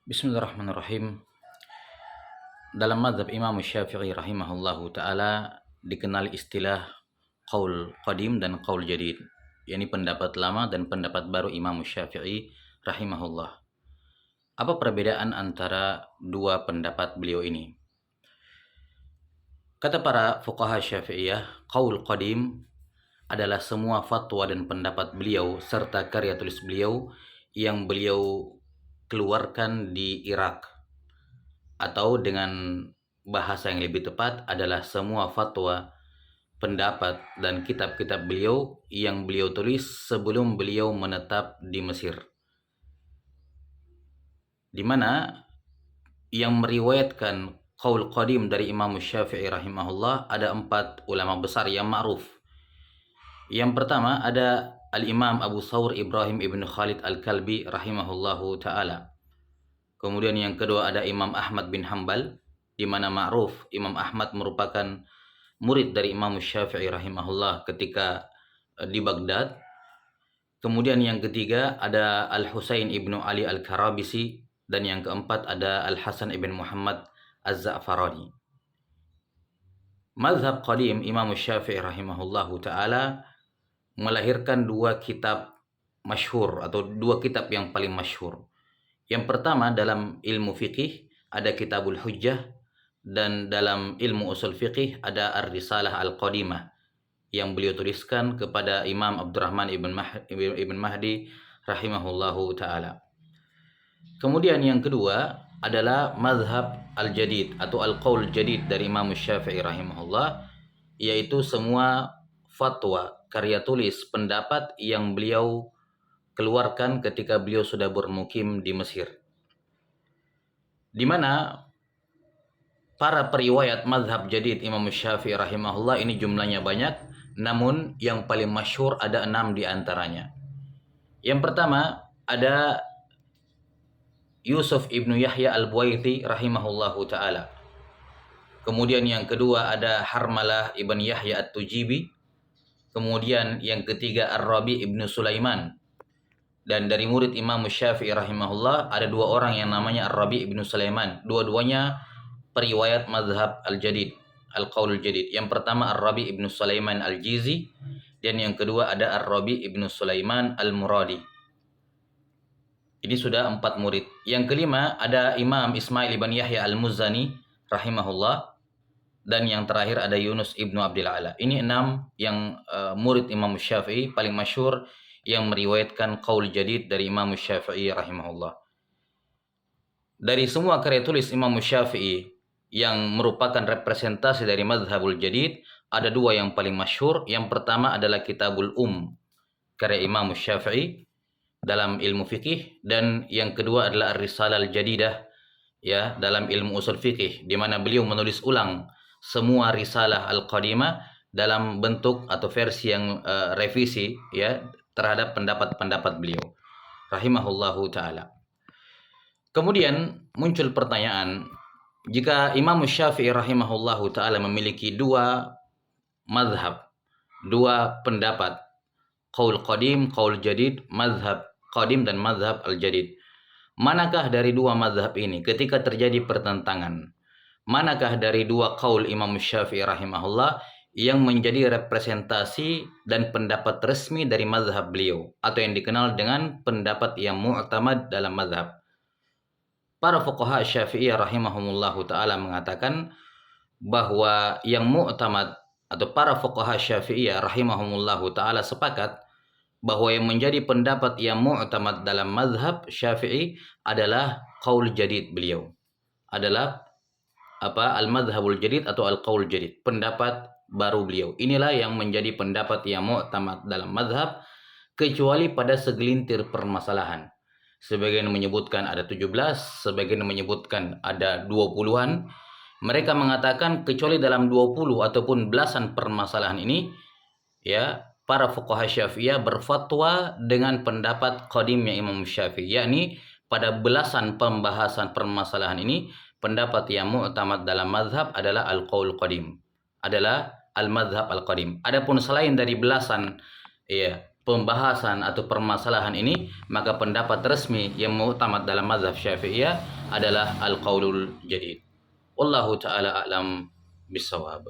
Bismillahirrahmanirrahim. Dalam mazhab Imam Syafi'i rahimahullahu ta'ala dikenal istilah qaul qadim dan qaul jadid, yakni pendapat lama dan pendapat baru Imam Syafi'i rahimahullah. Apa perbedaan antara dua pendapat beliau ini? Kata para fuqaha Syafi'iyah, qaul qadim adalah semua fatwa dan pendapat beliau serta karya tulis beliau yang beliau keluarkan di Irak, atau dengan bahasa yang lebih tepat adalah semua fatwa, pendapat, dan kitab-kitab beliau yang beliau tulis sebelum beliau menetap di Mesir, di mana yang meriwayatkan qaul qadim dari Imam Syafi'i rahimahullah ada 4 ulama besar yang ma'ruf. Yang pertama ada Al-Imam Abu Thawr Ibrahim ibn Khalid Al-Kalbi rahimahullahu ta'ala. Kemudian yang kedua ada Imam Ahmad bin Hanbal, di mana ma'ruf Imam Ahmad merupakan murid dari Imam Syafi'i rahimahullah ketika di Baghdad. Kemudian yang ketiga ada Al-Husain ibnu Ali Al-Karabisi, dan yang keempat ada Al-Hasan ibn Muhammad Az-Za'farani. Mazhab qadim Imam Syafi'i rahimahullahu ta'ala melahirkan dua kitab masyhur atau dua kitab yang paling masyhur. Yang pertama dalam ilmu fikih ada Kitabul Hujjah, dan dalam ilmu usul fikih ada Ar-Risalah Al-Qadimah yang beliau tuliskan kepada Imam Abdurrahman ibn Mahdi rahimahullahu ta'ala. Kemudian yang kedua adalah mazhab al-jadid atau al-qaul jadid dari Imam Syafi'i rahimahullah, yaitu semua fatwa, karya tulis, pendapat yang beliau keluarkan ketika beliau sudah bermukim di Mesir, di mana para periwayat mazhab jadid Imam Syafi'i rahimahullah ini jumlahnya banyak, namun yang paling masyhur ada 6 di antaranya. Yang pertama ada Yusuf ibnu Yahya al-Buwaiti rahimahullahu ta'ala. Kemudian yang kedua ada Harmalah ibn Yahya at-Tujibi. Kemudian yang ketiga Ar-Rabi ibnu Sulaiman. Dan dari murid Imam Syafi'i rahimahullah ada 2 orang yang namanya Ar-Rabi ibnu Sulaiman. Dua-duanya periwayat mazhab al-jadid, al-qaul jadid. Yang pertama Ar-Rabi ibnu Sulaiman al-Jizi, dan yang kedua ada Ar-Rabi ibnu Sulaiman al-Muradi. Ini sudah 4 murid. Yang kelima ada Imam Ismail ibn Yahya al-Muzani rahimahullah, dan yang terakhir ada Yunus ibnu Abdil Ala. Ini 6 yang murid Imam Syafi'i paling masyhur yang meriwayatkan qaul jadid dari Imam Syafi'i rahimahullah. Dari semua karya tulis Imam Syafi'i yang merupakan representasi dari mazhabul jadid, ada 2 yang paling masyhur. Yang pertama adalah Kitabul karya Imam Syafi'i dalam ilmu fikih, dan yang kedua adalah Ar-Risalah Al-Jadidah ya dalam ilmu usul fikih, di mana beliau menulis ulang semua Risalah Al-Qadimah dalam bentuk atau versi yang revisi ya terhadap pendapat-pendapat beliau rahimahullahu ta'ala. Kemudian muncul pertanyaan, jika Imam Syafi'i rahimahullahu ta'ala memiliki 2 mazhab, 2 pendapat, qaul qadim, qaul jadid, mazhab qadim dan mazhab al-jadid, manakah dari 2 mazhab ini ketika terjadi pertentangan, manakah dari 2 qaul Imam Syafi'i rahimahullah yang menjadi representasi dan pendapat resmi dari mazhab beliau, atau yang dikenal dengan pendapat yang mu'tamad dalam mazhab? Para fuqaha Syafi'iyah rahimahumullahu ta'ala mengatakan bahwa yang mu'tamad atau para fuqaha Syafi'iyah rahimahumullahu ta'ala sepakat bahwa yang menjadi pendapat yang mu'tamad dalam mazhab Syafi'i adalah qaul jadid beliau, adalah al-madhabul jadid atau al-qaul jadid, pendapat baru beliau. Inilah yang menjadi pendapat yang mu'tamad dalam mazhab, kecuali pada segelintir permasalahan. Sebagian menyebutkan ada 17, sebagian menyebutkan ada 20-an. Mereka mengatakan kecuali dalam 20 ataupun belasan permasalahan ini ya para fuqaha Syafi'iyah berfatwa dengan pendapat qadimnya Imam Syafi'i, yakni pada belasan pembahasan permasalahan ini pendapat yang mu'tamad dalam mazhab adalah al-qaul qadim, adalah al-mazhab al-qadim. Adapun selain dari belasan ya pembahasan atau permasalahan ini, maka pendapat resmi yang mu'tamad dalam mazhab Syafi'iyah adalah al-qaulul jadid. Wallahu taala a'lam bisawab.